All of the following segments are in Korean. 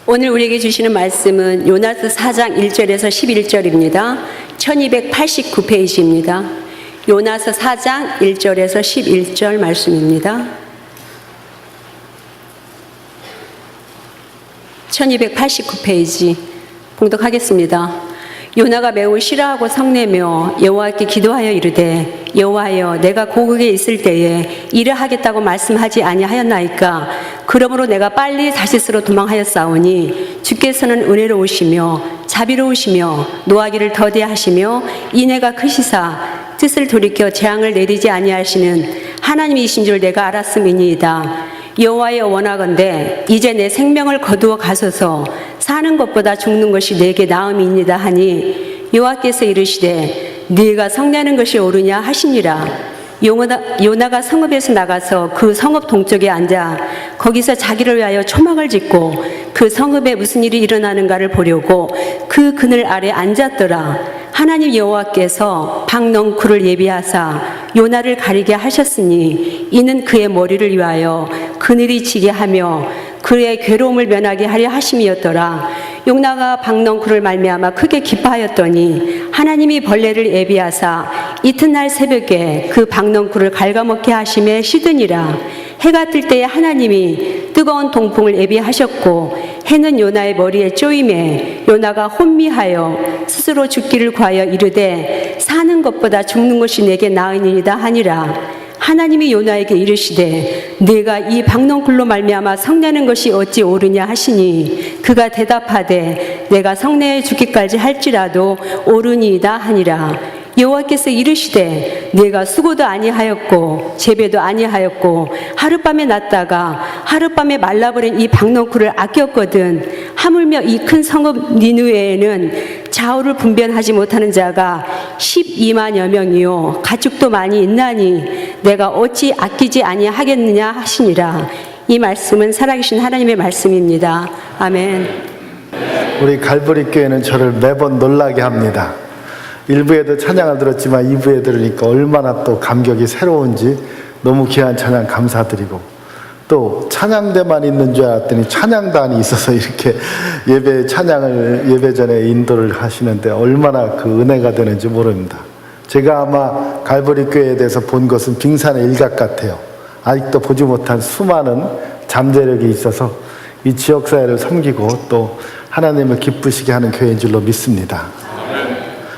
오늘 우리에게 주시는 말씀은 요나서 4장 1절에서 11절입니다. 1289페이지입니다. 요나서 4장 1절에서 11절 말씀입니다. 1289페이지 봉독하겠습니다. 요나가 매우 싫어하고 성내며 여호와께 기도하여 이르되 여호와여 내가 고국에 있을 때에 이를 하겠다고 말씀하지 아니하였나이까. 그러므로 내가 빨리 다시스로 도망하였사오니 주께서는 은혜로우시며 자비로우시며 노하기를 더디하시며 인애가 크시사 뜻을 돌이켜 재앙을 내리지 아니하시는 하나님이신 줄 내가 알았음이니이다. 여호와여 원하건대 이제 내 생명을 거두어 가소서. 사는 것보다 죽는 것이 내게 나음이니이다 하니 여호와께서 이르시되 네가 성내는 것이 옳으냐 하시니라. 요나가 성읍에서 나가서 그 성읍 동쪽에 앉아 거기서 자기를 위하여 초막을 짓고 그 성읍에 무슨 일이 일어나는가를 보려고 그 그늘 아래 앉았더라. 하나님 여호와께서 박넝쿨을 예비하사 요나를 가리게 하셨으니 이는 그의 머리를 위하여 그늘이 지게 하며 그의 괴로움을 면하게 하려 하심이었더라. 요나가 박넝쿨을 말미암아 크게 기뻐하였더니 하나님이 벌레를 예비하사 이튿날 새벽에 그 박넝쿨을 갉아먹게 하심에 시드니라. 해가 뜰 때에 하나님이 뜨거운 동풍을 예비하셨고 해는 요나의 머리에 쪼임에 요나가 혼미하여 스스로 죽기를 구하여 이르되 사는 것보다 죽는 것이 내게 나으니이다 하니라. 하나님이 요나에게 이르시되 네가 이 박넝쿨로 말미암아 성내는 것이 어찌 옳으냐 하시니 그가 대답하되 내가 성내에 죽기까지 할지라도 옳으니이다 하니라. 여호와께서 이르시되 네가 수고도 아니하였고 재배도 아니하였고 하룻밤에 났다가 하룻밤에 말라버린 이 박넝쿨을 아꼈거든. 하물며 이 큰 성읍 니느웨에는 좌우를 분별하지 못하는 자가 12만여 명이요 가축도 많이 있나니 내가 어찌 아끼지 아니하겠느냐 하시니라. 이 말씀은 살아계신 하나님의 말씀입니다. 아멘. 우리 갈보리 교회는 저를 매번 놀라게 합니다. 1부에도 찬양을 들었지만 2부에 들으니까 얼마나 또 감격이 새로운지 너무 귀한 찬양 감사드리고, 또 찬양대만 있는 줄 알았더니 찬양단이 있어서 이렇게 예배 전에 인도를 하시는데 얼마나 그 은혜가 되는지 모릅니다. 제가 아마 갈보리 교회에 대해서 본 것은 빙산의 일각 같아요. 아직도 보지 못한 수많은 잠재력이 있어서 이 지역사회를 섬기고 또 하나님을 기쁘시게 하는 교회인 줄로 믿습니다.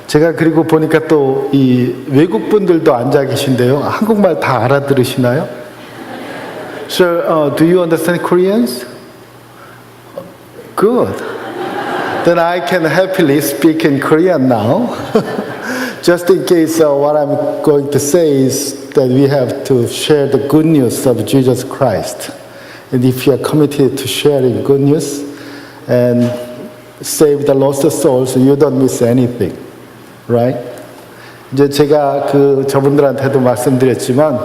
제가 그리고 보니까 또 이 외국 분들도 앉아 계신데요. 한국말 다 알아들으시나요? Sir, do you understand Koreans? Good. Then I can happily speak in Korean now. Just in case what I'm going to say is that we have to share the good news of Jesus Christ. And if you are committed to sharing good news and save the lost souls, you don't miss anything. Right? 이제 제가 저분들한테도 말씀드렸지만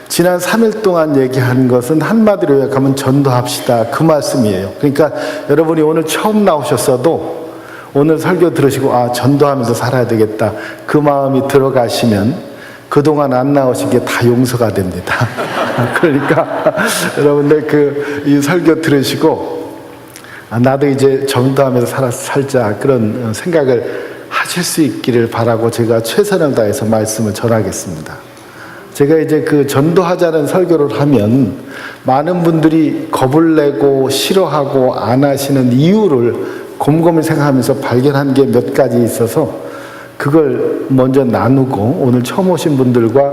지난 3일 동안 얘기한 것은 한마디로 요약하면 전도합시다, 그 말씀이에요. 그러니까 여러분이 오늘 처음 나오셨어도 오늘 설교 들으시고 전도하면서 살아야 되겠다, 그 마음이 들어가시면 그동안 안 나오신 게 다 용서가 됩니다. 그러니까 여러분들 이 설교 들으시고 나도 이제 전도하면서 살자, 그런 생각을 하실 수 있기를 바라고 제가 최선을 다해서 말씀을 전하겠습니다. 제가 이제 전도하자는 설교를 하면 많은 분들이 겁을 내고 싫어하고 안 하시는 이유를 곰곰이 생각하면서 발견한 게 몇 가지 있어서 그걸 먼저 나누고 오늘 처음 오신 분들과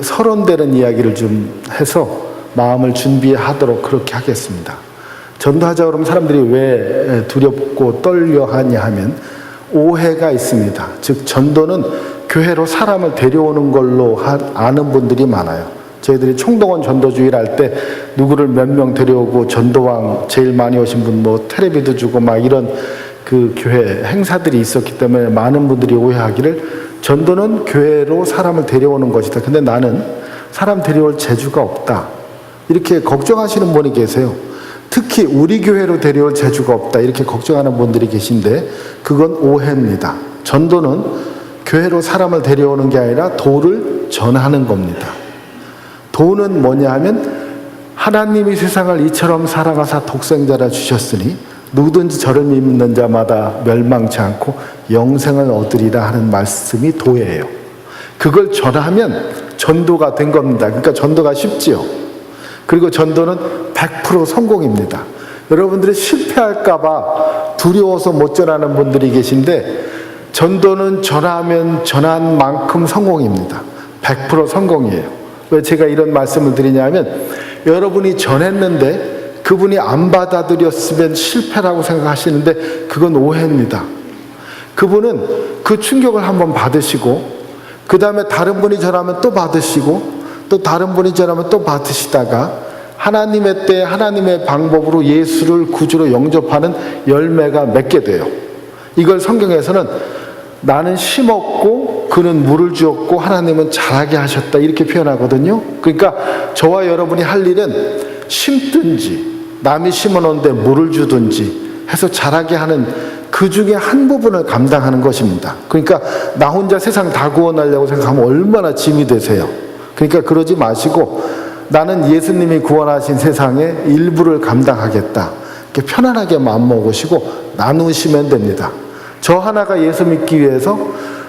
서론되는 이야기를 좀 해서 마음을 준비하도록 그렇게 하겠습니다. 전도하자 그러면 사람들이 왜 두렵고 떨려 하냐 하면 오해가 있습니다. 즉 전도는 교회로 사람을 데려오는 걸로 아는 분들이 많아요. 저희들이 총동원 전도주의를 할 때 누구를 몇 명 데려오고 전도왕 제일 많이 오신 분 테레비도 주고 이런 교회 행사들이 있었기 때문에 많은 분들이 오해하기를 전도는 교회로 사람을 데려오는 것이다. 근데 나는 사람 데려올 재주가 없다, 이렇게 걱정하시는 분이 계세요. 특히 우리 교회로 데려올 재주가 없다, 이렇게 걱정하는 분들이 계신데 그건 오해입니다. 전도는 교회로 사람을 데려오는 게 아니라 도를 전하는 겁니다. 도는 뭐냐 하면 하나님이 세상을 이처럼 사랑하사 독생자를 주셨으니 누구든지 저를 믿는 자마다 멸망치 않고 영생을 얻으리라 하는 말씀이 도예요. 그걸 전하면 전도가 된 겁니다. 그러니까 전도가 쉽지요. 그리고 전도는 100% 성공입니다. 여러분들이 실패할까봐 두려워서 못 전하는 분들이 계신데, 전도는 전하면 전한 만큼 성공입니다. 100% 성공이에요. 왜 제가 이런 말씀을 드리냐면, 여러분이 전했는데 그분이 안 받아들였으면 실패라고 생각하시는데 그건 오해입니다. 그분은 그 충격을 한번 받으시고, 그 다음에 다른 분이 전하면 또 받으시고, 또 다른 분이 전하면 또 받으시다가 하나님의 때 하나님의 방법으로 예수를 구주로 영접하는 열매가 맺게 돼요. 이걸 성경에서는 나는 심었고 그는 물을 주었고 하나님은 자라게 하셨다, 이렇게 표현하거든요. 그러니까 저와 여러분이 할 일은 심든지 남이 심어놓은데 물을 주든지 해서 자라게 하는 그 중에 한 부분을 감당하는 것입니다. 그러니까 나 혼자 세상 다 구원하려고 생각하면 얼마나 짐이 되세요. 그러니까 그러지 마시고, 나는 예수님이 구원하신 세상의 일부를 감당하겠다, 이렇게 편안하게 마음먹으시고 나누시면 됩니다. 저 하나가 예수 믿기 위해서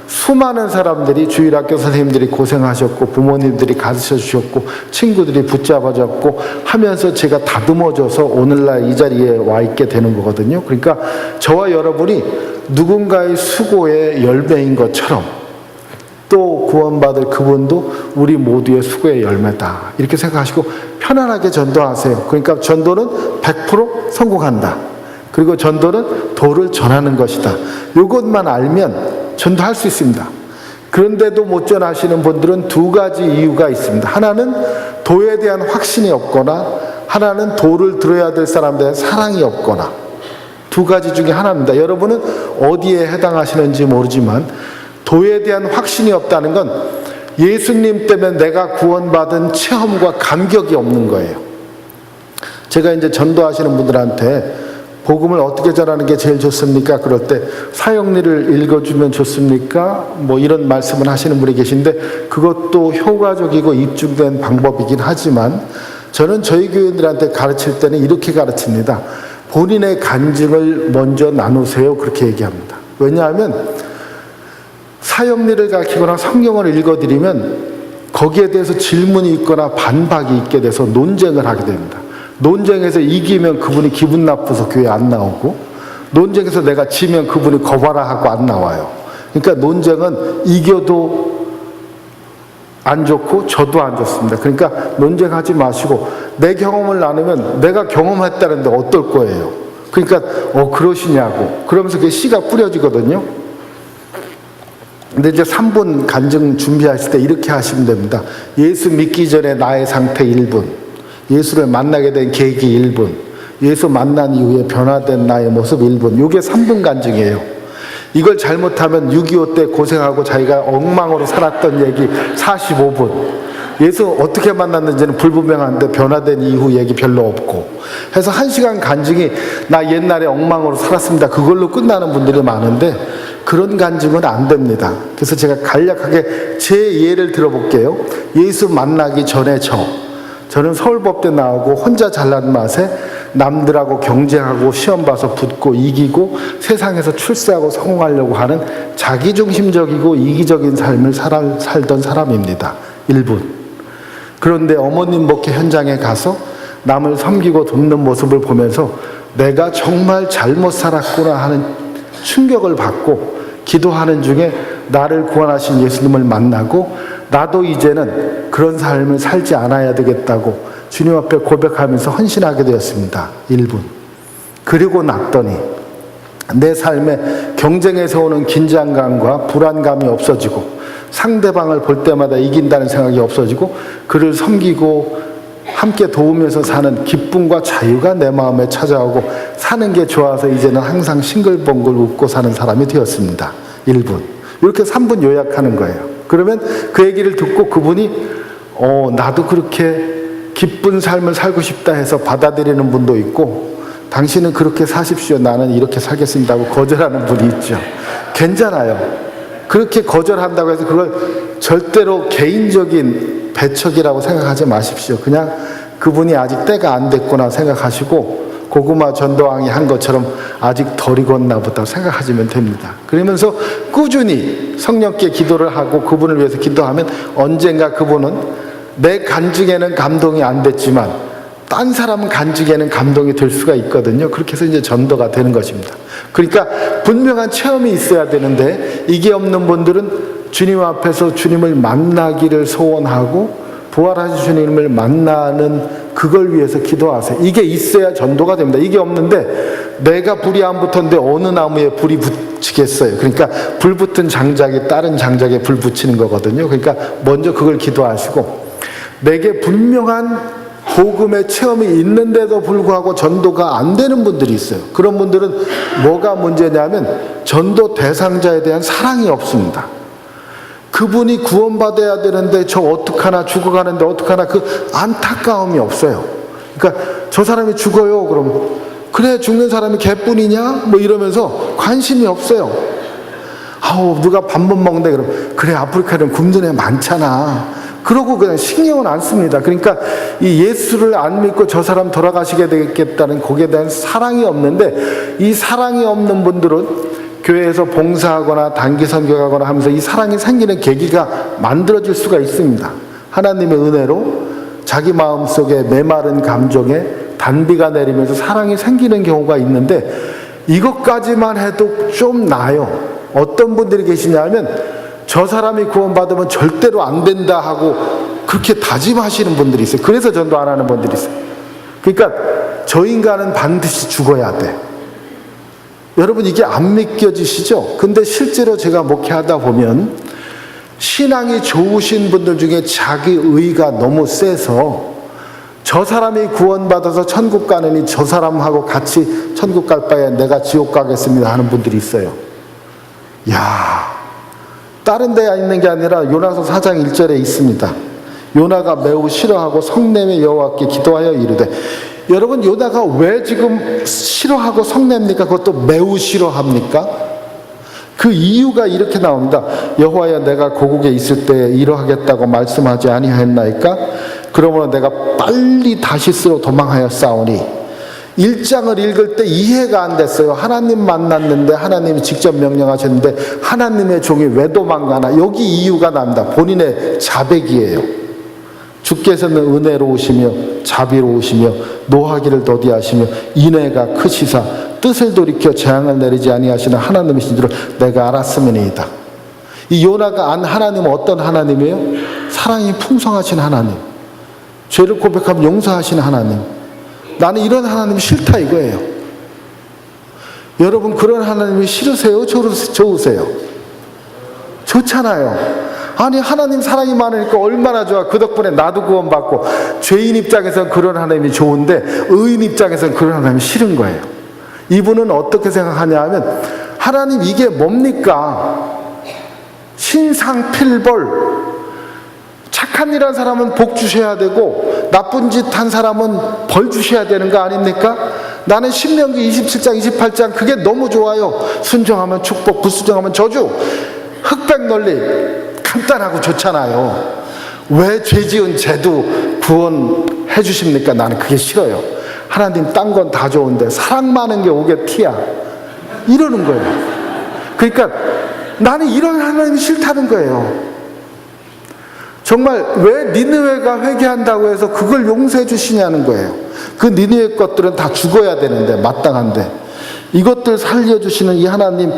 수많은 사람들이, 주일학교 선생님들이 고생하셨고, 부모님들이 가르쳐 주셨고, 친구들이 붙잡아 줬고 하면서 제가 다듬어져서 오늘날 이 자리에 와 있게 되는 거거든요. 그러니까 저와 여러분이 누군가의 수고의 열매인 것처럼, 또 구원받을 그분도 우리 모두의 수고의 열매다, 이렇게 생각하시고 편안하게 전도하세요. 그러니까 전도는 100% 성공한다. 그리고 전도는 도를 전하는 것이다. 이것만 알면 전도할 수 있습니다. 그런데도 못 전하시는 분들은 두 가지 이유가 있습니다. 하나는 도에 대한 확신이 없거나, 하나는 도를 들어야 될 사람에 대한 사랑이 없거나, 두 가지 중에 하나입니다. 여러분은 어디에 해당하시는지 모르지만 도에 대한 확신이 없다는 건 예수님 때문에 내가 구원받은 체험과 감격이 없는 거예요. 제가 이제 전도하시는 분들한테 복음을 어떻게 전하는 게 제일 좋습니까? 그럴 때 사역리를 읽어주면 좋습니까? 뭐 이런 말씀을 하시는 분이 계신데, 그것도 효과적이고 입증된 방법이긴 하지만 저는 저희 교인들한테 가르칠 때는 이렇게 가르칩니다. 본인의 간증을 먼저 나누세요, 그렇게 얘기합니다. 왜냐하면 사역리를 가르치거나 성경을 읽어드리면 거기에 대해서 질문이 있거나 반박이 있게 돼서 논쟁을 하게 됩니다. 논쟁에서 이기면 그분이 기분 나빠서 교회 안 나오고, 논쟁에서 내가 지면 그분이 거봐라 하고 안 나와요. 그러니까 논쟁은 이겨도 안 좋고 저도 안 좋습니다. 그러니까 논쟁하지 마시고 내 경험을 나누면 내가 경험했다는데 어떨 거예요. 그러니까 그러시냐고, 그러면서 그게 씨가 뿌려지거든요. 근데 이제 3분 간증 준비하실 때 이렇게 하시면 됩니다. 예수 믿기 전에 나의 상태 1분, 예수를 만나게 된 계기 1분, 예수 만난 이후에 변화된 나의 모습 1분. 이게 3분 간증이에요. 이걸 잘못하면 6.25 때 고생하고 자기가 엉망으로 살았던 얘기 45분, 예수 어떻게 만났는지는 불분명한데 변화된 이후 얘기 별로 없고 해서 1시간 간증이 나 옛날에 엉망으로 살았습니다, 그걸로 끝나는 분들이 많은데 그런 간증은 안 됩니다. 그래서 제가 간략하게 제 예를 들어볼게요. 예수 만나기 전에 저는 서울법대 나오고 혼자 잘난 맛에 남들하고 경쟁하고 시험 봐서 붙고 이기고 세상에서 출세하고 성공하려고 하는 자기중심적이고 이기적인 삶을 살던 사람입니다. 1분. 그런데 어머님 목회 현장에 가서 남을 섬기고 돕는 모습을 보면서 내가 정말 잘못 살았구나 하는 충격을 받고 기도하는 중에 나를 구원하신 예수님을 만나고 나도 이제는 그런 삶을 살지 않아야 되겠다고 주님 앞에 고백하면서 헌신하게 되었습니다. 1분. 그리고 났더니 내 삶에 경쟁에서 오는 긴장감과 불안감이 없어지고 상대방을 볼 때마다 이긴다는 생각이 없어지고 그를 섬기고 함께 도우면서 사는 기쁨과 자유가 내 마음에 찾아오고 사는 게 좋아서 이제는 항상 싱글벙글 웃고 사는 사람이 되었습니다. 1분. 이렇게 3분 요약하는 거예요. 그러면 그 얘기를 듣고 그분이 나도 그렇게 기쁜 삶을 살고 싶다 해서 받아들이는 분도 있고, 당신은 그렇게 사십시오, 나는 이렇게 살겠습니다 하고 거절하는 분이 있죠. 괜찮아요. 그렇게 거절한다고 해서 그걸 절대로 개인적인 배척이라고 생각하지 마십시오. 그냥 그분이 아직 때가 안 됐구나 생각하시고 고구마 전도왕이 한 것처럼 아직 덜 익었나 보다 생각하시면 됩니다. 그러면서 꾸준히 성령께 기도를 하고 그분을 위해서 기도하면 언젠가 그분은 내 간증에는 감동이 안 됐지만 딴 사람 간증에는 감동이 될 수가 있거든요. 그렇게 해서 이제 전도가 되는 것입니다. 그러니까 분명한 체험이 있어야 되는데 이게 없는 분들은 주님 앞에서 주님을 만나기를 소원하고 부활하신 주님을 만나는 그걸 위해서 기도하세요. 이게 있어야 전도가 됩니다. 이게 없는데 내가 불이 안 붙었는데 어느 나무에 불이 붙이겠어요. 그러니까 불 붙은 장작이 다른 장작에 불 붙이는 거거든요. 그러니까 먼저 그걸 기도하시고 내게 분명한 복음의 체험이 있는데도 불구하고 전도가 안 되는 분들이 있어요. 그런 분들은 뭐가 문제냐면 전도 대상자에 대한 사랑이 없습니다. 그분이 구원받아야 되는데 저 어떡하나 죽어가는데 어떡하나 그 안타까움이 없어요. 그러니까 저 사람이 죽어요. 그럼 그래 죽는 사람이 개뿐이냐? 뭐 이러면서 관심이 없어요. 아우 누가 밥 못 먹는데 그럼 그래 아프리카는 굶는 애 많잖아. 그러고 그냥 신경은 안 씁니다. 그러니까 이 예수를 안 믿고 저 사람 돌아가시게 되겠다는 거기에 대한 사랑이 없는데 이 사랑이 없는 분들은 교회에서 봉사하거나 단기 선교하거나 하면서 이 사랑이 생기는 계기가 만들어질 수가 있습니다. 하나님의 은혜로 자기 마음속에 메마른 감정에 단비가 내리면서 사랑이 생기는 경우가 있는데 이것까지만 해도 좀 나아요. 어떤 분들이 계시냐면 저 사람이 구원받으면 절대로 안 된다 하고 그렇게 다짐하시는 분들이 있어요. 그래서 전도 안 하는 분들이 있어요. 그러니까 저 인간은 반드시 죽어야 돼. 여러분 이게 안 믿겨지시죠? 근데 실제로 제가 목회하다 보면 신앙이 좋으신 분들 중에 자기 의가 너무 세서 저 사람이 구원받아서 천국 가느니 저 사람하고 같이 천국 갈 바에 내가 지옥 가겠습니다 하는 분들이 있어요. 야, 다른 데에 있는 게 아니라 요나서 4장 1절에 있습니다. 요나가 매우 싫어하고 성냄의 여호와께 기도하여 이르되, 여러분 요나가 왜 지금 싫어하고 성냅니까? 그것도 매우 싫어합니까? 그 이유가 이렇게 나옵니다. 여호와여 내가 고국에 있을 때 이러하겠다고 말씀하지 아니하였나이까? 그러므로 내가 빨리 다시스로 도망하였사오니. 1장을 읽을 때 이해가 안 됐어요. 하나님 만났는데 하나님이 직접 명령하셨는데 하나님의 종이 왜 도망가나? 여기 이유가 납니다. 본인의 자백이에요. 주께서는 은혜로우시며 자비로우시며 노하기를 더디하시며 인애가 크시사 뜻을 돌이켜 재앙을 내리지 아니하시는 하나님이신 줄을 내가 알았음이니이다. 이 요나가 안 하나님은 어떤 하나님이에요? 사랑이 풍성하신 하나님, 죄를 고백하면 용서하시는 하나님. 나는 이런 하나님이 싫다 이거예요. 여러분 그런 하나님이 싫으세요? 좋으세요? 좋잖아요. 아니 하나님 사랑이 많으니까 얼마나 좋아. 그 덕분에 나도 구원받고. 죄인 입장에서는 그런 하나님이 좋은데 의인 입장에서는 그런 하나님이 싫은 거예요. 이분은 어떻게 생각하냐 하면 하나님 이게 뭡니까? 신상필벌. 착한 일 한 사람은 복 주셔야 되고 나쁜 짓 한 사람은 벌 주셔야 되는 거 아닙니까? 나는 신명기 27장 28장 그게 너무 좋아요. 순종하면 축복, 불순종하면 저주. 흑백 논리 간단하고 좋잖아요. 왜 죄지은 죄도 구원해 주십니까? 나는 그게 싫어요. 하나님 딴 건 다 좋은데 사랑 많은 게 오게 티야. 이러는 거예요. 그러니까 나는 이런 하나님이 싫다는 거예요. 정말 왜 니느웨가 회개한다고 해서 그걸 용서해 주시냐는 거예요. 그 니느웨 것들은 다 죽어야 되는데 마땅한데 이것들 살려주시는 이 하나님,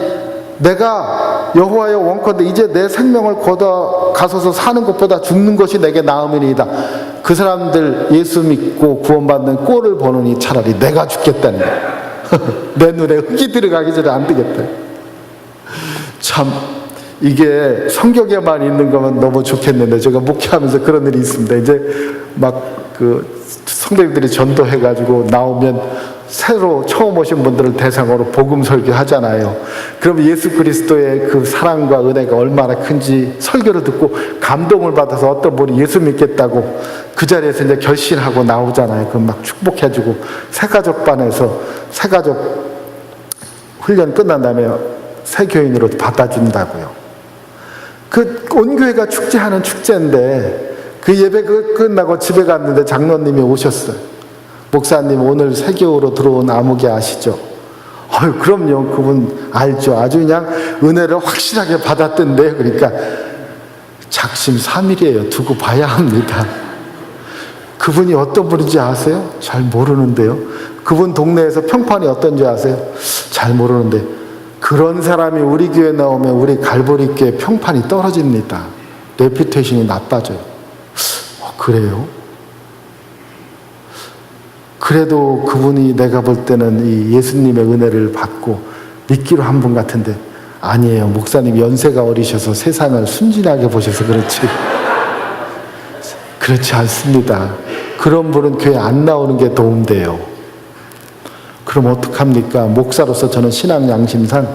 내가 여호와여 원컨대 이제 내 생명을 걷어 가서서 사는 것보다 죽는 것이 내게 나음이니이다. 그 사람들 예수 믿고 구원받는 꼴을 보느니 차라리 내가 죽겠다는 거예요. 내 눈에 흙이 들어가기 전에 안 되겠다. 참 이게 성경에만 있는 거면 너무 좋겠는데 제가 목회하면서 그런 일이 있습니다. 이제 막 그 성도님들이 전도해가지고 나오면 새로 처음 오신 분들을 대상으로 복음 설교 하잖아요. 그럼 예수 그리스도의 그 사랑과 은혜가 얼마나 큰지 설교를 듣고 감동을 받아서 어떤 분이 예수 믿겠다고 그 자리에서 이제 결심하고 나오잖아요. 그럼 막 축복해주고 새가족반에서 새가족 훈련 끝난 다음에 새 교인으로 받아준다고요. 그 온 교회가 축제하는 축제인데 그 예배 끝나고 집에 갔는데 장로님이 오셨어요. 목사님, 오늘 세교로 들어온 아무개 아시죠? 그럼요. 그분 알죠. 아주 그냥 은혜를 확실하게 받았던데요. 그러니까 작심삼일이에요. 두고 봐야 합니다. 그분이 어떤 분인지 아세요? 잘 모르는데요. 그분 동네에서 평판이 어떤지 아세요? 잘 모르는데 그런 사람이 우리 교회 나오면 우리 갈보리교회 평판이 떨어집니다. 레퓨테이션이 나빠져요. 그래요? 그래도 그분이 내가 볼 때는 이 예수님의 은혜를 받고 믿기로 한 분 같은데 아니에요. 목사님 연세가 어리셔서 세상을 순진하게 보셔서 그렇지 그렇지 않습니다. 그런 분은 교회 안 나오는 게 도움돼요. 그럼 어떡합니까? 목사로서 저는 신앙 양심상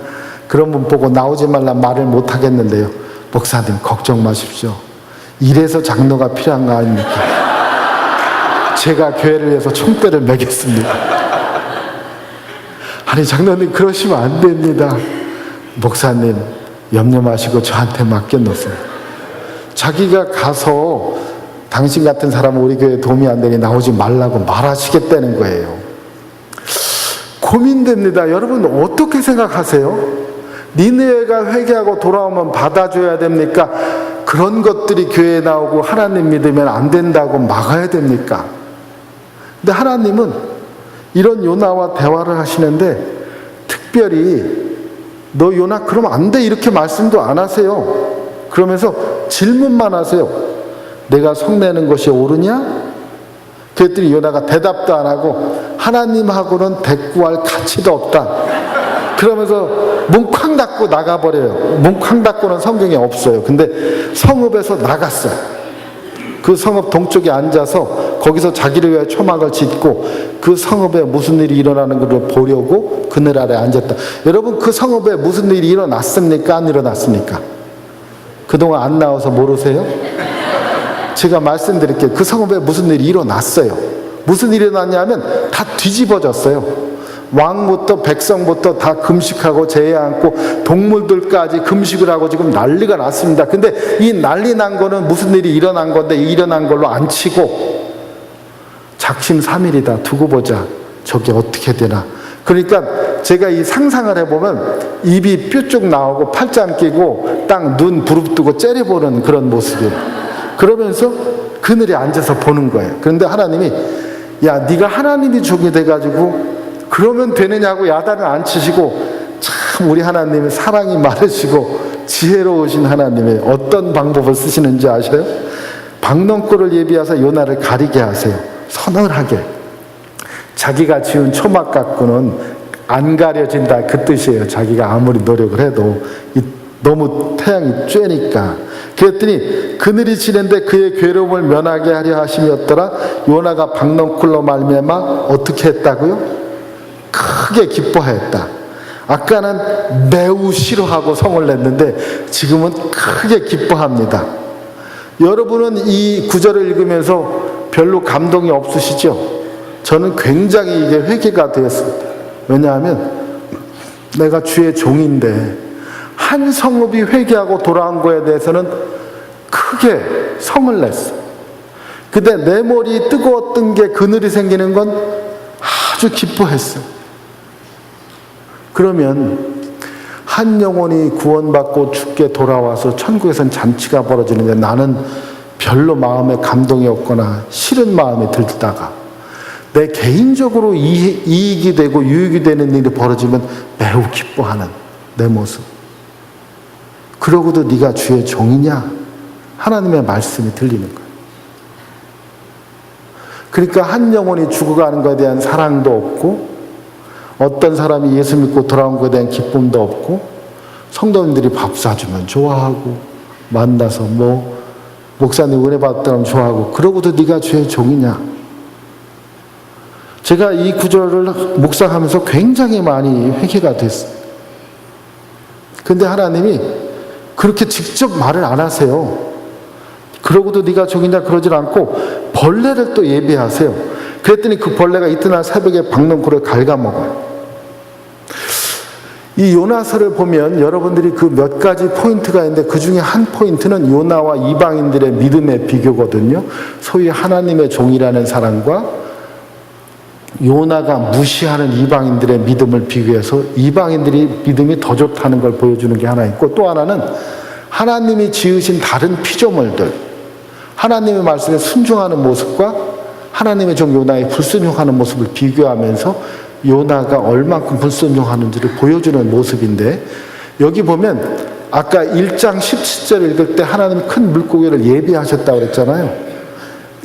그런 분 보고 나오지 말라 말을 못 하겠는데요. 목사님 걱정 마십시오. 이래서 장로가 필요한 거 아닙니까? 제가 교회를 위해서 총대를 매겠습니다. 아니 장로님 그러시면 안 됩니다. 목사님 염려 마시고 저한테 맡겨놓으세요. 자기가 가서 당신 같은 사람은 우리 교회에 도움이 안 되니 나오지 말라고 말하시겠다는 거예요. 고민됩니다. 여러분 어떻게 생각하세요? 니느웨가 회개하고 돌아오면 받아줘야 됩니까? 그런 것들이 교회에 나오고 하나님 믿으면 안 된다고 막아야 됩니까? 근데 하나님은 이런 요나와 대화를 하시는데 특별히 너 요나 그러면 안 돼 이렇게 말씀도 안 하세요. 그러면서 질문만 하세요. 내가 성내는 것이 옳으냐? 그랬더니 요나가 대답도 안 하고 하나님하고는 대꾸할 가치도 없다. 그러면서 문 쾅 닫고 나가버려요. 문 쾅 닫고는 성경에 없어요. 근데 성읍에서 나갔어요. 그 성읍 동쪽에 앉아서 거기서 자기를 위해 초막을 짓고 그 성읍에 무슨 일이 일어나는 것을 보려고 그늘 아래 앉았다. 여러분 그 성읍에 무슨 일이 일어났습니까? 안 일어났습니까? 그동안 안 나와서 모르세요? 제가 말씀드릴게요. 그 성읍에 무슨 일이 일어났어요. 무슨 일이 일어났냐면 다 뒤집어졌어요. 왕부터 백성부터 다 금식하고 제해안고 동물들까지 금식을 하고 지금 난리가 났습니다. 근데 이 난리 난 거는 무슨 일이 일어난 건데 이 일어난 걸로 안 치고 작심삼일이다. 두고 보자. 저게 어떻게 되나. 그러니까 제가 이 상상을 해보면 입이 뾰쭉 나오고 팔짱 끼고 딱 눈 부릅뜨고 째려보는 그런 모습이에요. 그러면서 그늘에 앉아서 보는 거예요. 그런데 하나님이 야 네가 하나님이 종이 돼가지고 그러면 되느냐고 야단을 안 치시고 참 우리 하나님은 사랑이 많으시고 지혜로우신 하나님의 어떤 방법을 쓰시는지 아셔요? 박넝쿨을 예비하사 요나를 가리게 하세요. 서늘하게. 자기가 지은 초막 갖고는 안 가려진다 그 뜻이에요. 자기가 아무리 노력을 해도 너무 태양이 쬐니까. 그랬더니 그늘이 지는데 그의 괴로움을 면하게 하려 하심이었더라. 요나가 박넝쿨로 말미암아 어떻게 했다고요? 크게 기뻐했다. 아까는 매우 싫어하고 성을 냈는데 지금은 크게 기뻐합니다. 여러분은 이 구절을 읽으면서 별로 감동이 없으시죠? 저는 굉장히 이게 회개가 되었습니다. 왜냐하면 내가 주의 종인데 한 성읍이 회개하고 돌아온 거에 대해서는 크게 성을 냈어. 근데 내 머리 뜨거웠던 게 그늘이 생기는 건 아주 기뻐했어. 그러면 한 영혼이 구원받고 죽게 돌아와서 천국에선 잔치가 벌어지는데 나는 별로 마음에 감동이 없거나 싫은 마음이 들다가 내 개인적으로 이익이 되고 유익이 되는 일이 벌어지면 매우 기뻐하는 내 모습. 그러고도 네가 주의 종이냐? 하나님의 말씀이 들리는 거예요. 그러니까 한 영혼이 죽어가는 것에 대한 사랑도 없고 어떤 사람이 예수 믿고 돌아온 것에 대한 기쁨도 없고 성도님들이 밥 사주면 좋아하고 만나서 목사님 은혜 받았다면 좋아하고 그러고도 네가 주의 종이냐? 제가 이 구절을 묵상하면서 굉장히 많이 회개가 됐어요. 근데 하나님이 그렇게 직접 말을 안 하세요. 그러고도 네가 종이냐 그러질 않고 벌레를 또 예비하세요. 그랬더니 그 벌레가 이튿날 새벽에 박넝쿨을 갉아먹어요. 이 요나서를 보면 여러분들이 그 몇 가지 포인트가 있는데 그 중에 한 포인트는 요나와 이방인들의 믿음의 비교거든요. 소위 하나님의 종이라는 사람과 요나가 무시하는 이방인들의 믿음을 비교해서 이방인들이 믿음이 더 좋다는 걸 보여주는 게 하나 있고, 또 하나는 하나님이 지으신 다른 피조물들, 하나님의 말씀에 순종하는 모습과 하나님의 종 요나의 불순종하는 모습을 비교하면서 요나가 얼만큼 불순종하는지를 보여주는 모습인데, 여기 보면 아까 1장 17절 읽을 때 하나님이 큰 물고기를 예비하셨다고 그랬잖아요.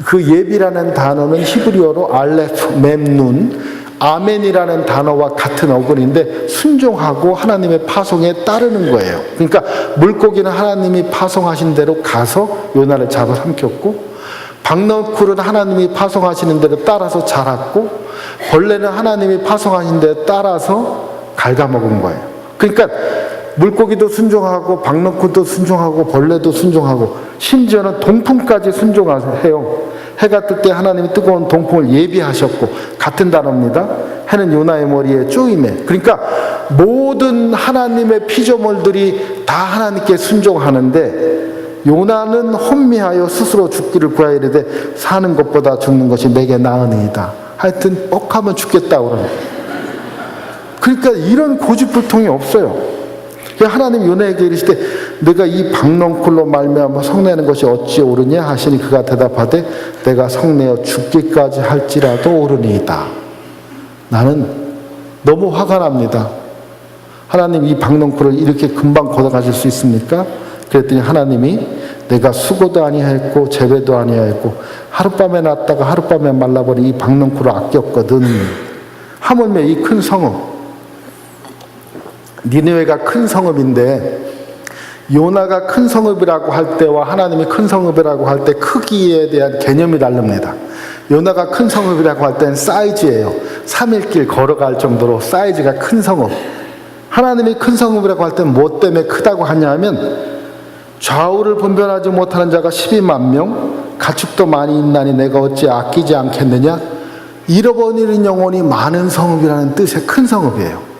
그 예비라는 단어는 히브리어로 알레프, mem눈, 아멘이라는 단어와 같은 어근인데 순종하고 하나님의 파송에 따르는 거예요. 그러니까 물고기는 하나님이 파송하신 대로 가서 요나를 잡아삼켰고, 박너쿨은 하나님이 파송하시는 대로 따라서 자랐고, 벌레는 하나님이 파송하신 대로 따라서 갉아먹은 거예요. 그러니까 물고기도 순종하고 박너쿨도 순종하고 벌레도 순종하고 심지어는 동풍까지 순종해요. 해가 뜰 때 하나님이 뜨거운 동풍을 예비하셨고, 같은 단어입니다. 해는 요나의 머리에 쪼임에. 그러니까 모든 하나님의 피조물들이 다 하나님께 순종하는데, 요나는 혼미하여 스스로 죽기를 구하여 이르되 사는 것보다 죽는 것이 내게 나으니이다. 하여튼 뻑하면 죽겠다고 그러는. 그러니까 이런 고집불통이 없어요. 하나님 요나에게 이르시되 내가 이 박넝쿨로 말미암아 성내는 것이 어찌 옳으냐 하시니 그가 대답하되 내가 성내어 죽기까지 할지라도 옳으니이다. 나는 너무 화가 납니다. 하나님 이 박넝쿨을 이렇게 금방 걷어가실 수 있습니까? 그랬더니 하나님이 내가 수고도 아니하였고 재배도 아니하였고 하룻밤에 났다가 하룻밤에 말라버린 이 박넝쿨을 아꼈거든. 하물며 이 큰 성읍, 니느웨가 큰 성읍인데 요나가 큰 성읍이라고 할 때와 하나님이 큰 성읍이라고 할 때 크기에 대한 개념이 다릅니다. 요나가 큰 성읍이라고 할 때는 사이즈예요. 3일 길 걸어갈 정도로 사이즈가 큰 성읍. 하나님이 큰 성읍이라고 할 때는 뭐 때문에 크다고 하냐면 좌우를 분별하지 못하는 자가 12만 명, 가축도 많이 있나니 내가 어찌 아끼지 않겠느냐. 잃어버리는 영혼이 많은 성읍이라는 뜻의 큰 성읍이에요.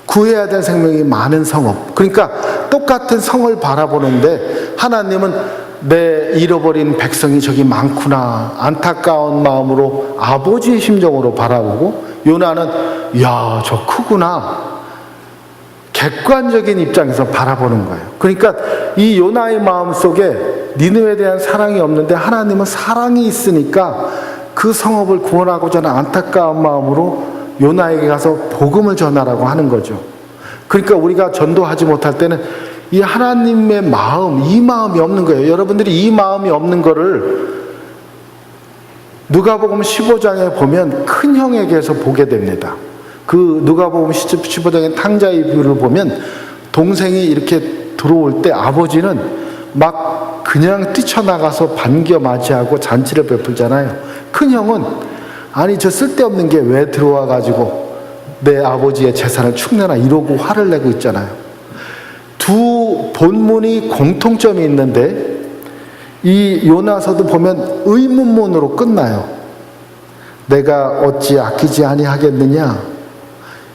구해야 될 생명이 많은 성읍. 그러니까 똑같은 성을 바라보는데 하나님은 내 잃어버린 백성이 저기 많구나, 안타까운 마음으로 아버지의 심정으로 바라보고, 요나는 야, 저 크구나, 객관적인 입장에서 바라보는 거예요. 그러니까 이 요나의 마음 속에 니느웨에 대한 사랑이 없는데 하나님은 사랑이 있으니까 그 성읍을 구원하고자 하는 안타까운 마음으로 요나에게 가서 복음을 전하라고 하는 거죠. 그러니까 우리가 전도하지 못할 때는 이 하나님의 마음, 이 마음이 없는 거예요. 여러분들이 이 마음이 없는 거를 누가복음 15장에 보면 큰 형에게서 보게 됩니다. 그 누가복음 15장의 탕자의 비유를 보면 동생이 이렇게 들어올 때 아버지는 막 그냥 뛰쳐나가서 반겨 맞이하고 잔치를 베풀잖아요. 큰 형은 아니 저 쓸데없는 게 왜 들어와 가지고 내 아버지의 재산을 축내나 이러고 화를 내고 있잖아요. 두 본문이 공통점이 있는데 이 요나서도 보면 의문문으로 끝나요. 내가 어찌 아끼지 아니하겠느냐,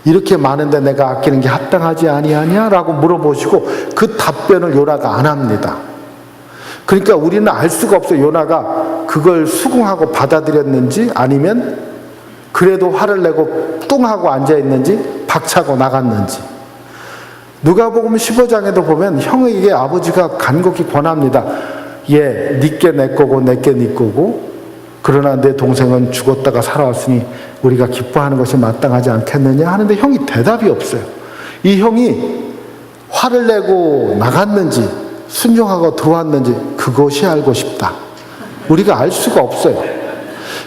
이렇게 많은데 내가 아끼는 게 합당하지 아니하냐 라고 물어보시고 그 답변을 요나가 안 합니다. 그러니까 우리는 알 수가 없어요. 요나가 그걸 수긍하고 받아들였는지 아니면 그래도 화를 내고 뚱하고 앉아있는지 박차고 나갔는지. 누가복음 15장에도 보면 형에게 아버지가 간곡히 권합니다. 예, 니께 내 거고 내께 네 거고, 그러나 내 동생은 죽었다가 살아왔으니 우리가 기뻐하는 것이 마땅하지 않겠느냐 하는데 형이 대답이 없어요. 이 형이 화를 내고 나갔는지 순종하고 들어왔는지 그것이 알고 싶다. 우리가 알 수가 없어요.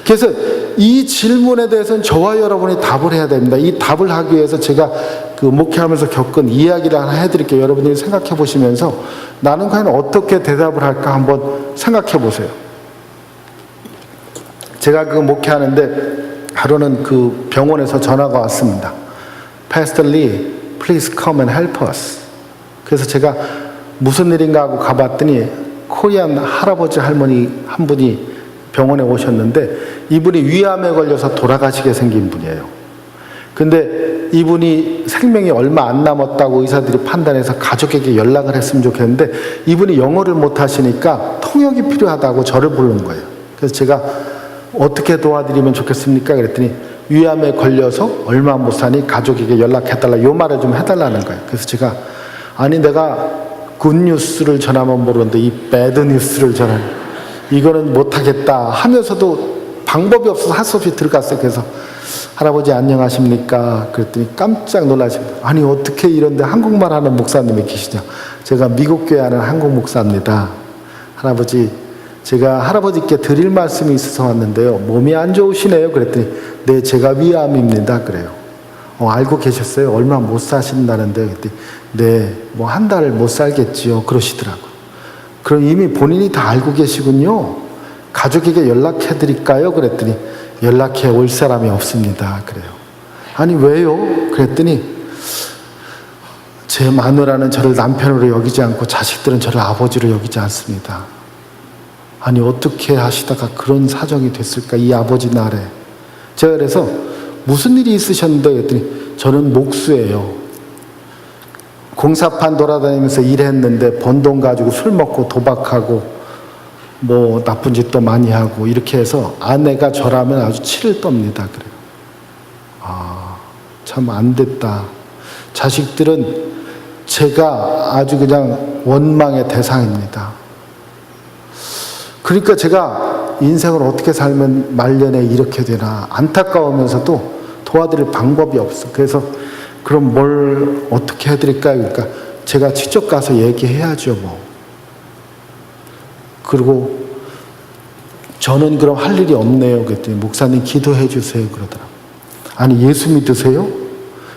그래서 이 질문에 대해서는 저와 여러분이 답을 해야 됩니다. 이 답을 하기 위해서 제가 그 목회하면서 겪은 이야기를 하나 해드릴게요. 여러분들이 생각해 보시면서 나는 과연 어떻게 대답을 할까 한번 생각해 보세요. 제가 그 목회하는데 하루는 그 병원에서 전화가 왔습니다. Pastor Lee, please come and help us. 그래서 제가 무슨 일인가 하고 가봤더니 코리안 할아버지 할머니 한 분이 병원에 오셨는데 이분이 위암에 걸려서 돌아가시게 생긴 분이에요. 근데 이분이 생명이 얼마 안 남았다고 의사들이 판단해서 가족에게 연락을 했으면 좋겠는데 이분이 영어를 못 하시니까 통역이 필요하다고 저를 부른 거예요. 그래서 제가 어떻게 도와드리면 좋겠습니까? 그랬더니 위암에 걸려서 얼마 못 사니 가족에게 연락해달라, 요 말을 좀 해달라는 거예요. 그래서 제가 아니 내가 굿뉴스를 전하면 모르는데 이 배드뉴스를 전하는 이거는 못하겠다 하면서도 방법이 없어서 할 수 없이 들어갔어요. 그래서 할아버지 안녕하십니까? 그랬더니 깜짝 놀라십니다. 아니 어떻게 이런데 한국말 하는 목사님이 계시냐? 제가 미국 교회 하는 한국 목사입니다. 할아버지 제가 할아버지께 드릴 말씀이 있어서 왔는데요. 몸이 안 좋으시네요. 그랬더니 네 제가 위암입니다. 그래요. 알고 계셨어요? 얼마 못 사신다는데 그랬더니 네 뭐 한 달 못 살겠지요. 그러시더라고요. 그럼 이미 본인이 다 알고 계시군요. 가족에게 연락해 드릴까요? 그랬더니 연락해 올 사람이 없습니다. 그래요. 아니 왜요? 그랬더니 제 마누라는 저를 남편으로 여기지 않고 자식들은 저를 아버지로 여기지 않습니다. 아니 어떻게 하시다가 그런 사정이 됐을까 이 아버지 날에. 제가 그래서 무슨 일이 있으셨는데 그랬더니 저는 목수예요. 공사판 돌아다니면서 일했는데 번 돈 가지고 술 먹고 도박하고 뭐 나쁜 짓도 많이 하고 이렇게 해서 아내가 저라면 아주 치를 떱니다. 그래요. 참 안 됐다. 자식들은 제가 아주 그냥 원망의 대상입니다. 그러니까 제가 인생을 어떻게 살면 말년에 이렇게 되나 안타까우면서도 도와드릴 방법이 없어. 그래서 그럼 뭘 어떻게 해드릴까요? 그러니까 제가 직접 가서 얘기해야죠 뭐. 그리고 저는 그럼 할 일이 없네요. 그랬더니 목사님 기도해 주세요 그러더라고요. 아니 예수 믿으세요?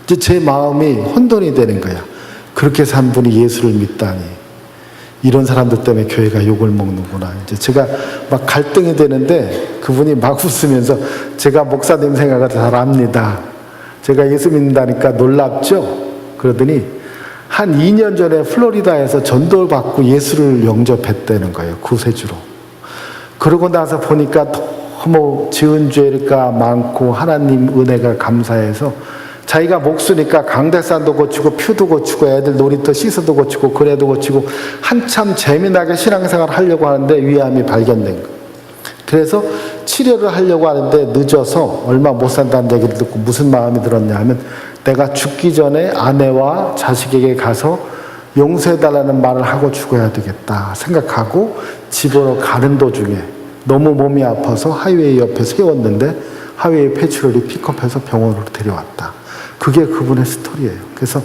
이제 제 마음이 혼돈이 되는 거야. 그렇게 산 분이 예수를 믿다니. 이런 사람들 때문에 교회가 욕을 먹는구나. 이제 제가 막 갈등이 되는데 그분이 막 웃으면서 제가 목사님 생각을 잘 압니다. 제가 예수 믿는다니까 놀랍죠? 그러더니 한 2년 전에 플로리다에서 전도를 받고 예수를 영접했다는 거예요. 구세주로. 그러고 나서 보니까 너무 지은 죄가 많고 하나님 은혜가 감사해서 자기가 목수니까 강대산도 고치고 퓨도 고치고 애들 놀이터 시설도 고치고 그래도 고치고 한참 재미나게 신앙생활을 하려고 하는데 위암이 발견된 거예요. 그래서 치료를 하려고 하는데 늦어서 얼마 못 산다는 얘기를 듣고 무슨 마음이 들었냐 하면 내가 죽기 전에 아내와 자식에게 가서 용서해달라는 말을 하고 죽어야 되겠다 생각하고 집으로 가는 도중에 너무 몸이 아파서 하이웨이 옆에 세웠는데 하이웨이 패트롤이 픽업해서 병원으로 데려왔다. 그게 그분의 스토리예요. 그래서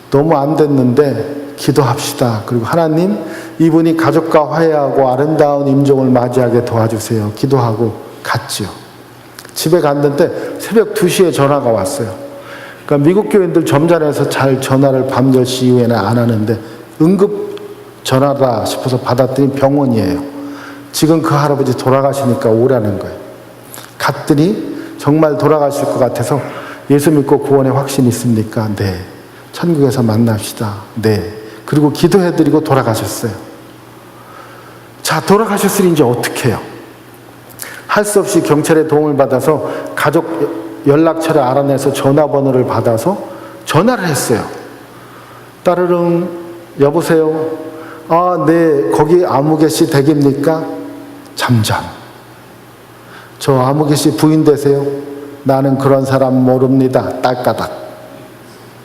너무 안 됐는데 기도합시다. 그리고 하나님 이분이 가족과 화해하고 아름다운 임종을 맞이하게 도와주세요. 기도하고 갔지요. 집에 갔는데 새벽 2시에 전화가 왔어요. 그러니까 미국 교인들 점잖아서 잘 전화를 밤 10시 이후에는 안 하는데 응급 전화다 싶어서 받았더니 병원이에요. 지금 그 할아버지 돌아가시니까 오라는 거예요. 갔더니 정말 돌아가실 것 같아서 예수 믿고 구원의 확신 있습니까? 네. 천국에서 만납시다. 네. 그리고 기도해드리고 돌아가셨어요. 자, 돌아가셨으니 이제 어떻게 해요? 할 수 없이 경찰의 도움을 받아서 가족 연락처를 알아내서 전화번호를 받아서 전화를 했어요. 따르릉, 여보세요? 아, 네. 거기 아무개 씨 댁입니까? 잠잠. 저 아무개 씨 부인 되세요? 나는 그런 사람 모릅니다. 딸까닥.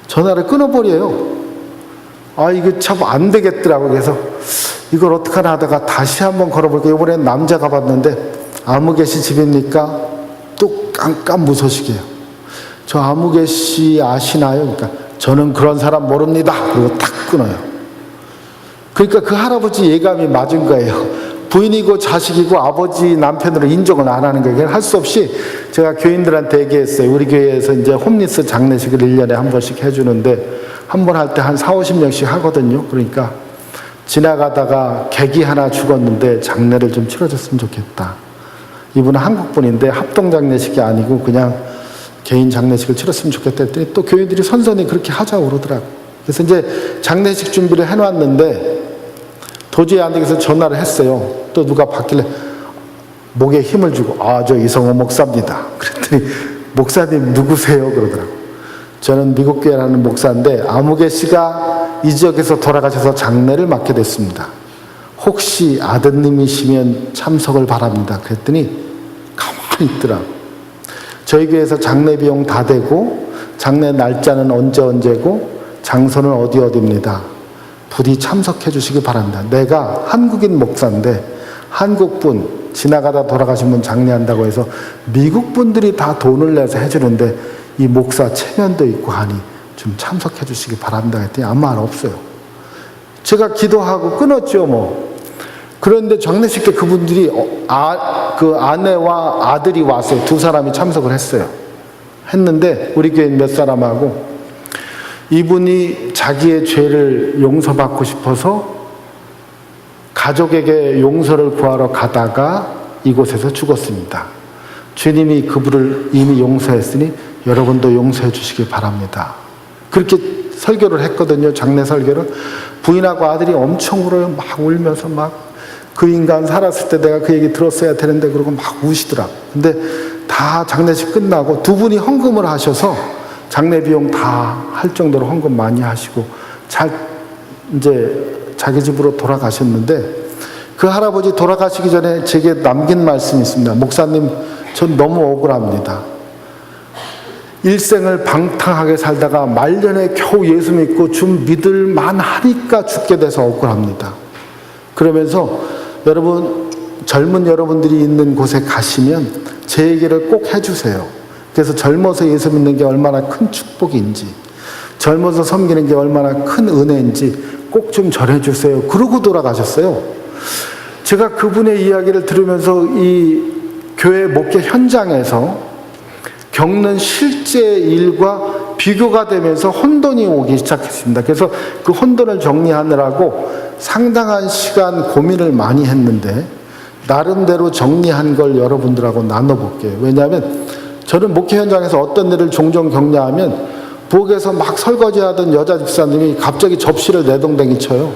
전화를 끊어버려요. 이거 참 안 되겠더라고요. 그래서 이걸 어떡하나 하다가 다시 한번 걸어볼게요. 이번엔 남자가 봤는데 아무개 씨 집입니까? 또 깜깜 무소식이에요. 저 아무개 씨 아시나요? 그러니까 저는 그런 사람 모릅니다. 그리고 탁 끊어요. 그러니까 그 할아버지 예감이 맞은 거예요. 부인이고 자식이고 아버지 남편으로 인정을 안 하는 거예요. 할 수 없이 제가 교인들한테 얘기했어요. 우리 교회에서 이제 홈리스 장례식을 1년에 한 번씩 해주는데 한 번 할 때 한 40-50명씩 하거든요. 그러니까 지나가다가 객이 하나 죽었는데 장례를 좀 치러줬으면 좋겠다. 이분은 한국분인데 합동 장례식이 아니고 그냥 개인 장례식을 치렀으면 좋겠다 했더니 또 교인들이 선선히 그렇게 하자고 그러더라고요. 그래서 이제 장례식 준비를 해놨는데 도저히 안 되겠어서 전화를 했어요. 또 누가 받길래 목에 힘을 주고 저 이성호 목사입니다. 그랬더니 목사님 누구세요? 그러더라고요. 저는 미국 교회 하는 목사인데 아무개 씨가 이 지역에서 돌아가셔서 장례를 맡게 됐습니다. 혹시 아드님이시면 참석을 바랍니다. 그랬더니 가만히 있더라. 저희 교회에서 장례 비용 다 되고 장례 날짜는 언제고 장소는 어디입니다. 부디 참석해 주시기 바랍니다. 내가 한국인 목사인데 한국분 지나가다 돌아가신 분 장례한다고 해서 미국 분들이 다 돈을 내서 해주는데 이 목사 체면도 있고 하니 좀 참석해 주시기 바랍니다. 했더니 아무 말 없어요. 제가 기도하고 끊었죠 뭐. 그런데 장례식 때 그분들이 그 아내와 아들이 왔어요. 두 사람이 참석을 했어요. 했는데 우리 교회 몇 사람하고 이분이 자기의 죄를 용서받고 싶어서 가족에게 용서를 구하러 가다가 이곳에서 죽었습니다. 주님이 그분을 이미 용서했으니 여러분도 용서해 주시기 바랍니다. 그렇게 설교를 했거든요. 장례 설교를. 부인하고 아들이 엄청 울어요. 막 울면서 막 그 인간 살았을 때 내가 그 얘기 들었어야 되는데 그러고 막 우시더라. 근데 다 장례식 끝나고 두 분이 헌금을 하셔서 장례 비용 다 할 정도로 헌금 많이 하시고 잘 이제 자기 집으로 돌아가셨는데 그 할아버지 돌아가시기 전에 제게 남긴 말씀이 있습니다. 목사님, 전 너무 억울합니다. 일생을 방탕하게 살다가 말년에 겨우 예수 믿고 좀 믿을만 하니까 죽게 돼서 억울합니다. 그러면서 여러분, 젊은 여러분들이 있는 곳에 가시면 제 얘기를 꼭 해주세요. 그래서 젊어서 예수 믿는 게 얼마나 큰 축복인지, 젊어서 섬기는 게 얼마나 큰 은혜인지 꼭 좀 전해주세요. 그러고 돌아가셨어요. 제가 그분의 이야기를 들으면서 이 교회 목회 현장에서 겪는 실제 일과 비교가 되면서 혼돈이 오기 시작했습니다. 그래서 그 혼돈을 정리하느라고 상당한 시간 고민을 많이 했는데 나름대로 정리한 걸 여러분들하고 나눠볼게요. 왜냐하면 저는 목회 현장에서 어떤 일을 종종 겪냐하면 부엌에서 막 설거지하던 여자 집사님이 갑자기 접시를 내동댕이 쳐요.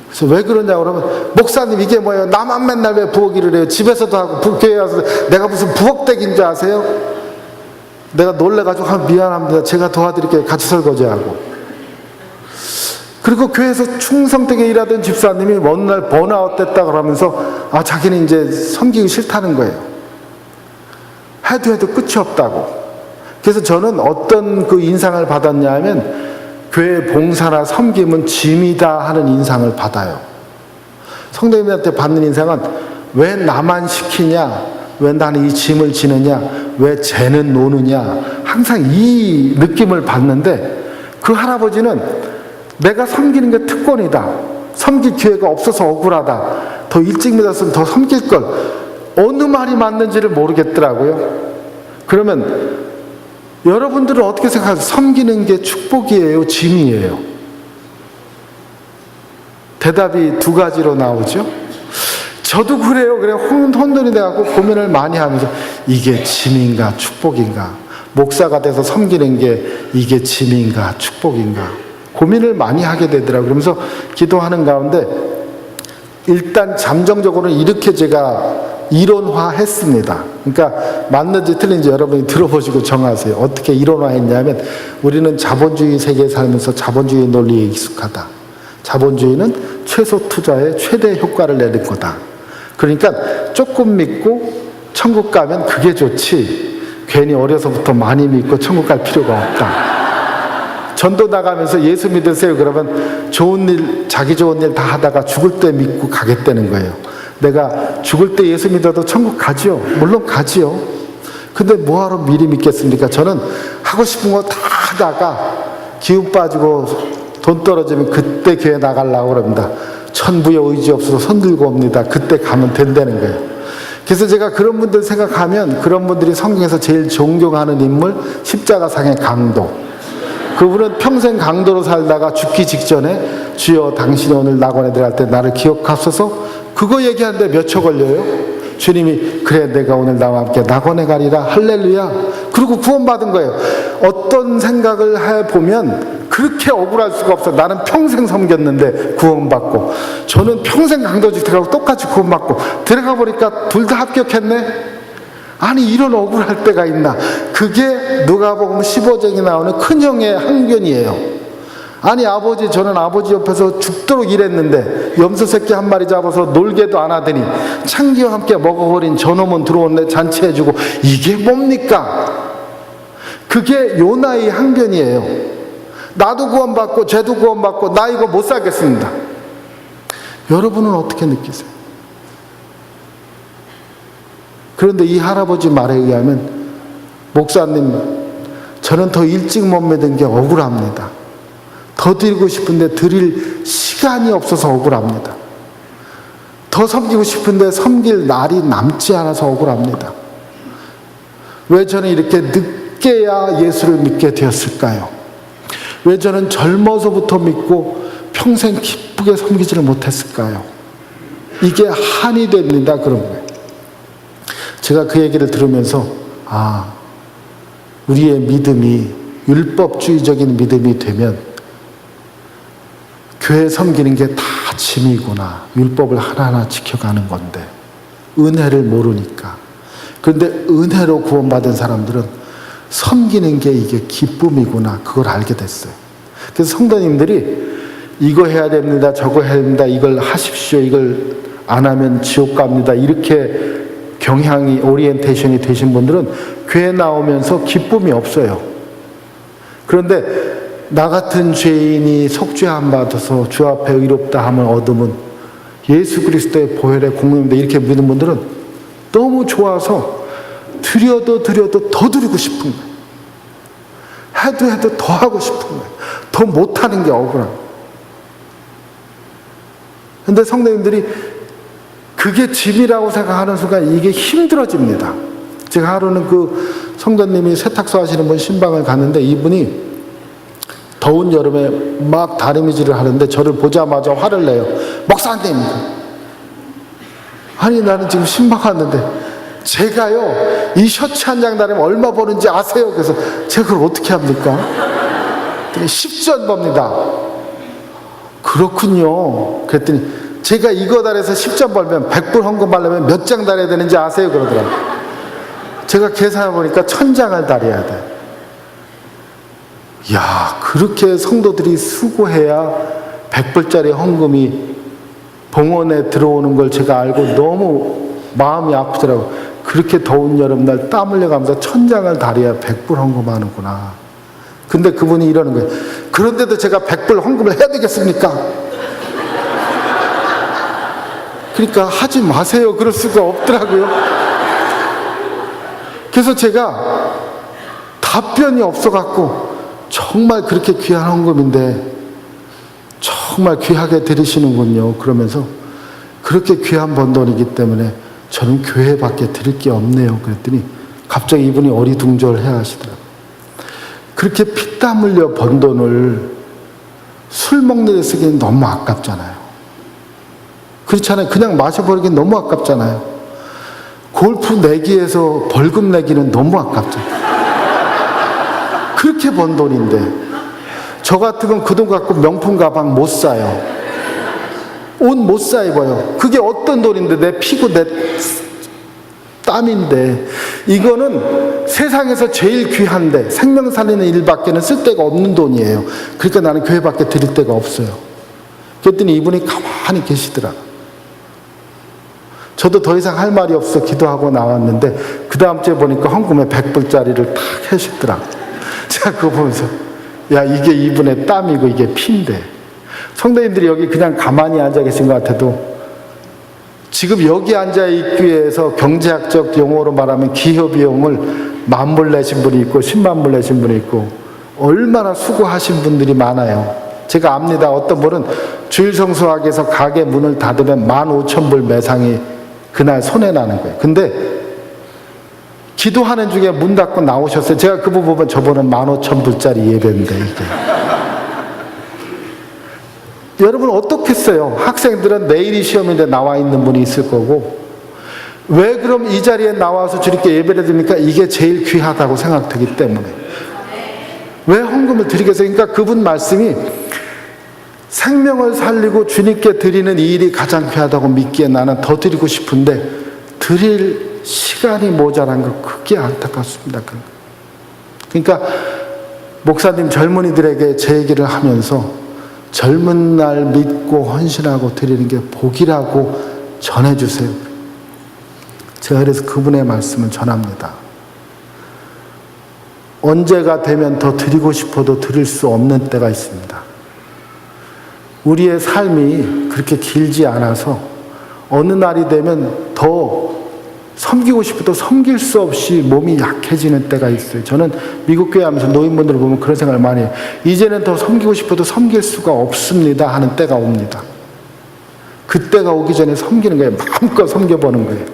그래서 왜 그러냐고 그러면 목사님 이게 뭐예요? 나만 맨날 왜 부엌 일을 해요? 집에서도 하고 교회에 와서 내가 무슨 부엌댁인 줄 아세요? 내가 놀래가지고 미안합니다. 제가 도와드릴게요. 같이 설거지하고. 그리고 교회에서 충성되게 일하던 집사님이 어느 날 번아웃 됐다 그러면서 자기는 이제 섬기기 싫다는 거예요. 해도 끝이 없다고. 그래서 저는 어떤 그 인상을 받았냐 하면 교회 봉사나 섬김은 짐이다 하는 인상을 받아요. 성도님한테 받는 인상은 왜 나만 시키냐, 왜 나는 이 짐을 지느냐, 왜 쟤는 노느냐, 항상 이 느낌을 받는데 그 할아버지는 내가 섬기는 게 특권이다, 섬길 기회가 없어서 억울하다, 더 일찍 믿었으면 더 섬길 걸, 어느 말이 맞는지를 모르겠더라고요. 그러면 여러분들은 어떻게 생각하세요? 섬기는 게 축복이에요, 짐이에요? 대답이 두 가지로 나오죠. 저도 그래요. 그래 혼돈이 돼갖고 고민을 많이 하면서 이게 짐인가 축복인가, 목사가 돼서 섬기는 게 이게 짐인가 축복인가 고민을 많이 하게 되더라고요. 그러면서 기도하는 가운데 일단 잠정적으로는 이렇게 제가 이론화했습니다. 그러니까 맞는지 틀린지 여러분이 들어보시고 정하세요. 어떻게 이론화했냐면 우리는 자본주의 세계에 살면서 자본주의 논리에 익숙하다. 자본주의는 최소 투자에 최대 효과를 내는 거다. 그러니까 조금 믿고 천국 가면 그게 좋지 괜히 어려서부터 많이 믿고 천국 갈 필요가 없다. 전도 나가면서 예수 믿으세요 그러면 좋은 일, 자기 좋은 일 다 하다가 죽을 때 믿고 가겠다는 거예요. 내가 죽을 때 예수 믿어도 천국 가지요. 물론 가지요. 근데 뭐하러 미리 믿겠습니까? 저는 하고 싶은 거 다 하다가 기운 빠지고 돈 떨어지면 그때 교회 나가려고 그럽니다. 천부의 의지 없어서 손 들고 옵니다. 그때 가면 된다는 거예요. 그래서 제가 그런 분들 생각하면 그런 분들이 성경에서 제일 존경하는 인물 십자가상의 강도, 그분은 평생 강도로 살다가 죽기 직전에 주여 당신이 오늘 낙원에 들어갈 때 나를 기억하소서, 그거 얘기하는데 몇 초 걸려요? 주님이 그래 내가 오늘 나와 함께 낙원에 가리라 할렐루야, 그리고 구원받은 거예요. 어떤 생각을 해보면 그렇게 억울할 수가 없어요. 나는 평생 섬겼는데 구원받고, 저는 평생 강도직 들어가고 똑같이 구원받고 들어가 보니까 둘 다 합격했네. 아니 이런 억울할 때가 있나. 그게 누가복음 15장에 나오는 큰형의 항변이에요. 아니 아버지, 저는 아버지 옆에서 죽도록 일했는데 염소 새끼 한 마리 잡아서 놀게도 안 하더니 창기와 함께 먹어버린 저놈은 들어오는데 잔치해주고, 이게 뭡니까? 그게 요나의 항변이에요. 나도 구원받고 쟤도 구원받고 나 이거 못 살겠습니다. 여러분은 어떻게 느끼세요? 그런데 이 할아버지 말에 의하면, 목사님, 저는 더 일찍 못 믿은 게 억울합니다. 더 드리고 싶은데 드릴 시간이 없어서 억울합니다. 더 섬기고 싶은데 섬길 날이 남지 않아서 억울합니다. 왜 저는 이렇게 늦게야 예수를 믿게 되었을까요? 왜 저는 젊어서부터 믿고 평생 기쁘게 섬기지를 못했을까요? 이게 한이 됩니다. 그런 거예요. 제가 그 얘기를 들으면서, 아, 우리의 믿음이 율법주의적인 믿음이 되면 교회 섬기는 게 다 짐이구나. 율법을 하나하나 지켜가는 건데 은혜를 모르니까. 그런데 은혜로 구원받은 사람들은 섬기는 게 이게 기쁨이구나, 그걸 알게 됐어요. 그래서 성도님들이 이거 해야 됩니다, 저거 해야 됩니다, 이걸 하십시오, 이걸 안 하면 지옥 갑니다, 이렇게 경향이, 오리엔테이션이 되신 분들은 교회 나오면서 기쁨이 없어요. 그런데 나 같은 죄인이 속죄함 받아서 주 앞에 의롭다 함을 얻으면 예수 그리스도의 보혈의 공로입니다, 이렇게 믿는 분들은 너무 좋아서 드려도 더 드리고 싶은 거예요. 해도 더 하고 싶은 거예요. 더 못하는 게 억울한 거예요. 그런데 성도님들이 그게 짐이라고 생각하는 순간 이게 힘들어집니다. 제가 하루는 그 성도님이 세탁소 하시는 분 신방을 갔는데, 이분이 더운 여름에 막 다리미질을 하는데 저를 보자마자 화를 내요. 목사님, 아니 나는 지금 신방 왔는데 제가요 이 셔츠 한 장 다리면 얼마 버는지 아세요? 그래서 제가 그걸 어떻게 합니까? 10전 법니다. 그렇군요. 그랬더니 제가 이거 달에서 10전 벌면 100불 헌금하려면 몇 장 달아야 되는지 아세요? 그러더라고요. 제가 계산해보니까 1000장을 달아야 돼. 야, 그렇게 성도들이 수고해야 100불짜리 헌금이 봉헌에 들어오는 걸 제가 알고 너무 마음이 아프더라고요. 그렇게 더운 여름날 땀 흘려가면서 1000장을 달아야 100불 헌금하는구나. 근데 그분이 이러는 거예요. 그런데도 제가 100불 헌금을 해야 되겠습니까? 그러니까 하지 마세요. 그럴 수가 없더라고요. 그래서 제가 답변이 없어갖고, 정말 그렇게 귀한 헌금인데 정말 귀하게 드리시는군요. 그러면서 그렇게 귀한 번 돈이기 때문에 저는 교회밖에 드릴 게 없네요. 그랬더니 갑자기 이분이 어리둥절해 하시더라고요. 그렇게 피땀 흘려 번 돈을 술 먹는 데 쓰기엔 너무 아깝잖아요. 그렇잖아요. 그냥 마셔버리기엔 너무 아깝잖아요. 골프 내기에서 벌금 내기는 너무 아깝잖아요. 그렇게 번 돈인데, 저 같으면 그 돈 갖고 명품 가방 못 사요. 옷 못 사 입어요. 그게 어떤 돈인데, 내 피고 내 땀인데, 이거는 세상에서 제일 귀한데 생명 살리는 일밖에는 쓸 데가 없는 돈이에요. 그러니까 나는 교회밖에 드릴 데가 없어요. 그랬더니 이분이 가만히 계시더라고요. 저도 더 이상 할 말이 없어 기도하고 나왔는데, 그 다음 주에 보니까 헌금에 100불짜리를 탁 해주더라고요. 제가 그거 보면서, 야, 이게 이분의 땀이고 이게 피인데, 성도님들이 여기 그냥 가만히 앉아 계신 것 같아도 지금 여기 앉아 있기 위해서 경제학적 용어로 말하면 기여비용을 10,000불 내신 분이 있고 100,000불 내신 분이 있고 얼마나 수고하신 분들이 많아요. 제가 압니다. 어떤 분은 주일 성수하기 위해서 가게 문을 닫으면 15,000불 매상이 그날 손해나는 거예요. 근데 기도하는 중에 문 닫고 나오셨어요. 제가 그분 보면 저번은 15,000불짜리 예배인데 이게. 여러분 어떻겠어요? 학생들은 내일이 시험인데 나와 있는 분이 있을 거고, 왜 그럼 이 자리에 나와서 저렇게 예배를 드립니까? 이게 제일 귀하다고 생각되기 때문에. 왜 헌금을 드리겠어요? 그러니까 그분 말씀이 생명을 살리고 주님께 드리는 이 일이 가장 귀하다고 믿기에 나는 더 드리고 싶은데 드릴 시간이 모자란 거 그게 안타깝습니다. 그러니까 목사님 젊은이들에게 제 얘기를 하면서 젊은 날 믿고 헌신하고 드리는 게 복이라고 전해주세요. 제가 그래서 그분의 말씀을 전합니다. 언제가 되면 더 드리고 싶어도 드릴 수 없는 때가 있습니다. 우리의 삶이 그렇게 길지 않아서 어느 날이 되면 더 섬기고 싶어도 섬길 수 없이 몸이 약해지는 때가 있어요. 저는 미국 교회 하면서 노인분들을 보면 그런 생각을 많이 해요. 이제는 더 섬기고 싶어도 섬길 수가 없습니다 하는 때가 옵니다. 그때가 오기 전에 섬기는 거예요. 마음껏 섬겨보는 거예요.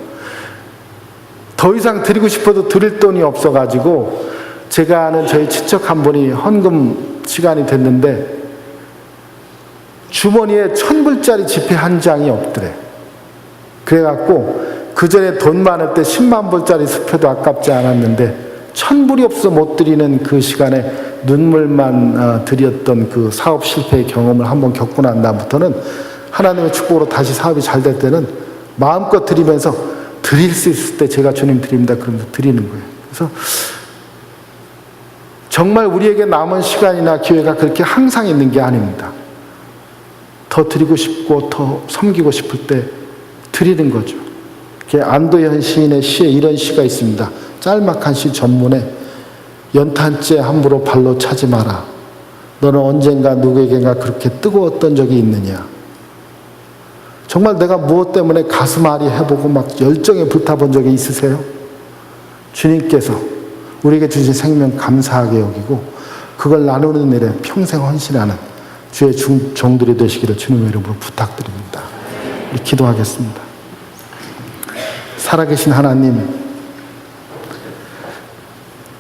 더 이상 드리고 싶어도 드릴 돈이 없어가지고 제가 아는 저희 친척 한 분이 헌금 시간이 됐는데 주머니에 1,000불짜리 지폐 한 장이 없더래. 그래갖고 그 전에 돈 많을 때 10만 불짜리 수표도 아깝지 않았는데 1,000불이 없어 못 드리는 그 시간에 눈물만 드렸던 그 사업 실패의 경험을 한번 겪고 난 다음부터는 하나님의 축복으로 다시 사업이 잘 될 때는 마음껏 드리면서 드릴 수 있을 때 제가 주님 드립니다 그러면서 드리는 거예요. 그래서 정말 우리에게 남은 시간이나 기회가 그렇게 항상 있는 게 아닙니다. 더 드리고 싶고 더 섬기고 싶을 때 드리는 거죠. 안도현 시인의 시에 이런 시가 있습니다. 짤막한 시 전문에 연탄재 함부로 발로 차지 마라. 너는 언젠가 누구에게가 그렇게 뜨거웠던 적이 있느냐. 정말 내가 무엇 때문에 가슴앓이 해보고 막 열정에 불타본 적이 있으세요? 주님께서 우리에게 주신 생명 감사하게 여기고 그걸 나누는 일에 평생 헌신하는 주의 종들이 되시기를 주님의 이름으로 부탁드립니다. 우리 기도하겠습니다. 살아계신 하나님,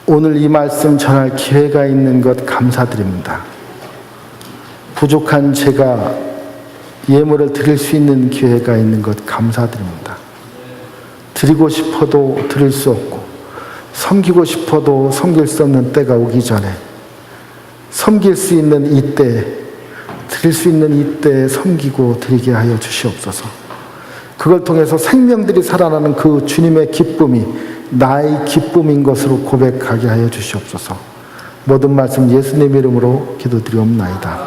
오늘 이 말씀 전할 기회가 있는 것 감사드립니다. 부족한 제가 예물을 드릴 수 있는 기회가 있는 것 감사드립니다. 드리고 싶어도 드릴 수 없고 섬기고 싶어도 섬길 수 없는 때가 오기 전에 섬길 수 있는 이때, 드릴 수 있는 이때에 섬기고 드리게 하여 주시옵소서. 그걸 통해서 생명들이 살아나는 그 주님의 기쁨이 나의 기쁨인 것으로 고백하게 하여 주시옵소서. 모든 말씀 예수님 이름으로 기도드리옵나이다.